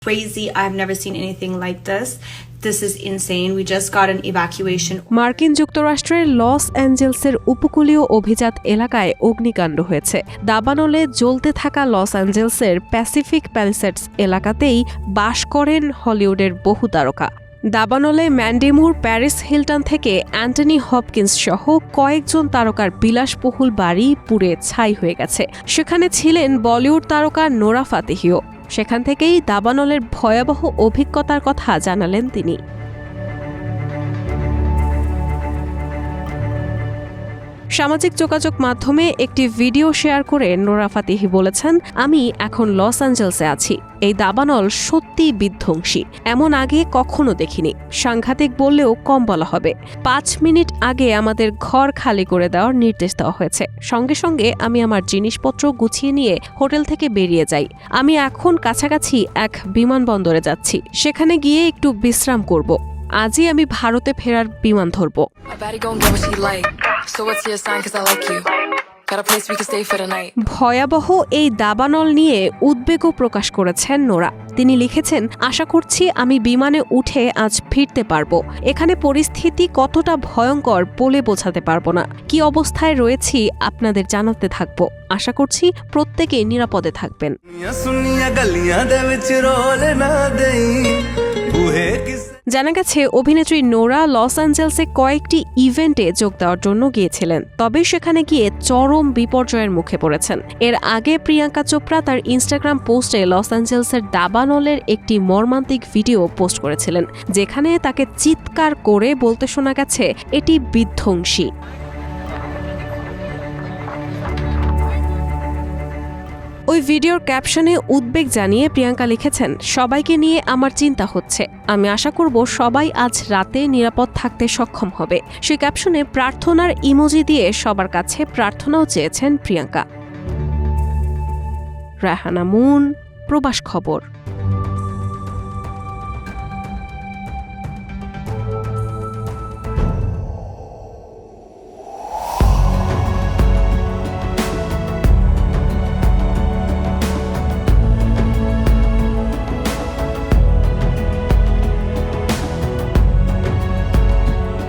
Crazy. I've never seen anything like this. This is insane. We just got an evacuation. মার্কিন যুক্তরাষ্ট্রের loss অ্যাঞ্জেলসের উপকূলীয় অভিজাত এলাকায় অগ্নিকাণ্ড হয়েছে। দাবানলে জ্বলতে থাকা লস অ্যাঞ্জেলসের প্যাসিফিক প্যালিসেডস এলাকাতেই বাস করেন হলিউডের বহু তারকা। দাবানলে ম্যান্ডি মুর, প্যারিস হিলটন থেকে অ্যান্টনি হপকিন্স সহ কয়েকজন তারকার বিলাসবহুল বাড়ি পুড়ে ছাই হয়ে গেছে। সেখানে ছিলেন বলিউড তারকা নোরা ফাতেহিও। সেখান থেকেই দাবানলের ভয়াবহ অভিজ্ঞতার কথা জানালেন তিনি। সামাজিক যোগাযোগ মাধ্যমে একটি ভিডিও শেয়ার করে নোরা ফাতেহি বলেছেন, আমি এখন লস অ্যাঞ্জেলসে আছি। এই দাবানল সত্যি বিধ্বংসী, এমন আগে কখনো দেখিনি। সাংঘাতিক বললেও কম বলা হবে। 5 মিনিট আগে আমাদের ঘর খালি করে দেওয়ার নির্দেশ দেওয়া হয়েছে। সঙ্গে সঙ্গে আমি আমার জিনিসপত্র গুছিয়ে নিয়ে হোটেল থেকে বেরিয়ে যাই। আমি এখন কাছাকাছি এক বিমানবন্দরে যাচ্ছি, সেখানে গিয়ে একটু বিশ্রাম করব। আজই আমি ভারতে ফেরার বিমান ধরব। ভয়াবহ এই দাবানল নিয়ে উদ্বেগও প্রকাশ করেছেন নোরা। তিনি লিখেছেন, আশা করছি আমি বিমানে উঠে আজ ফিরতে পারবো। এখানে পরিস্থিতি কতটা ভয়ঙ্কর বলে বোঝাতে পারবো না। কি অবস্থায় রয়েছি আপনাদের জানাতে থাকবো। আশা করছি প্রত্যেকে নিরাপদে থাকবেন। জানা গেছে অভিনেত্রী নোরা লস অ্যাঞ্জেলসে কয়েকটি ইভেন্টে যোগ দেওয়ার জন্য গিয়েছিলেন, তবে সেখানে গিয়ে চরম বিপর্যয়ের মুখে পড়েছেন। এর আগে প্রিয়াঙ্কা চোপড়া তার ইনস্টাগ্রাম পোস্টে লস অ্যাঞ্জেলসের দাবানলের একটি মর্মান্তিক ভিডিও পোস্ট করেছিলেন, যেখানে তাকে চিৎকার করে বলতে শোনা গেছে, এটি বিধ্বংসী। ওই ভিডিওর ক্যাপশনে উদ্বেগ জানিয়ে প্রিয়াঙ্কা লিখেছেন, সবাইকে নিয়ে আমার চিন্তা হচ্ছে। আমি আশা করব সবাই আজ রাতে নিরাপদ থাকতে সক্ষম হবে। সেই ক্যাপশনে প্রার্থনার ইমোজি দিয়ে সবার কাছে প্রার্থনাও চেয়েছেন প্রিয়াঙ্কা। রায়হানা মুন, প্রবাস খবর।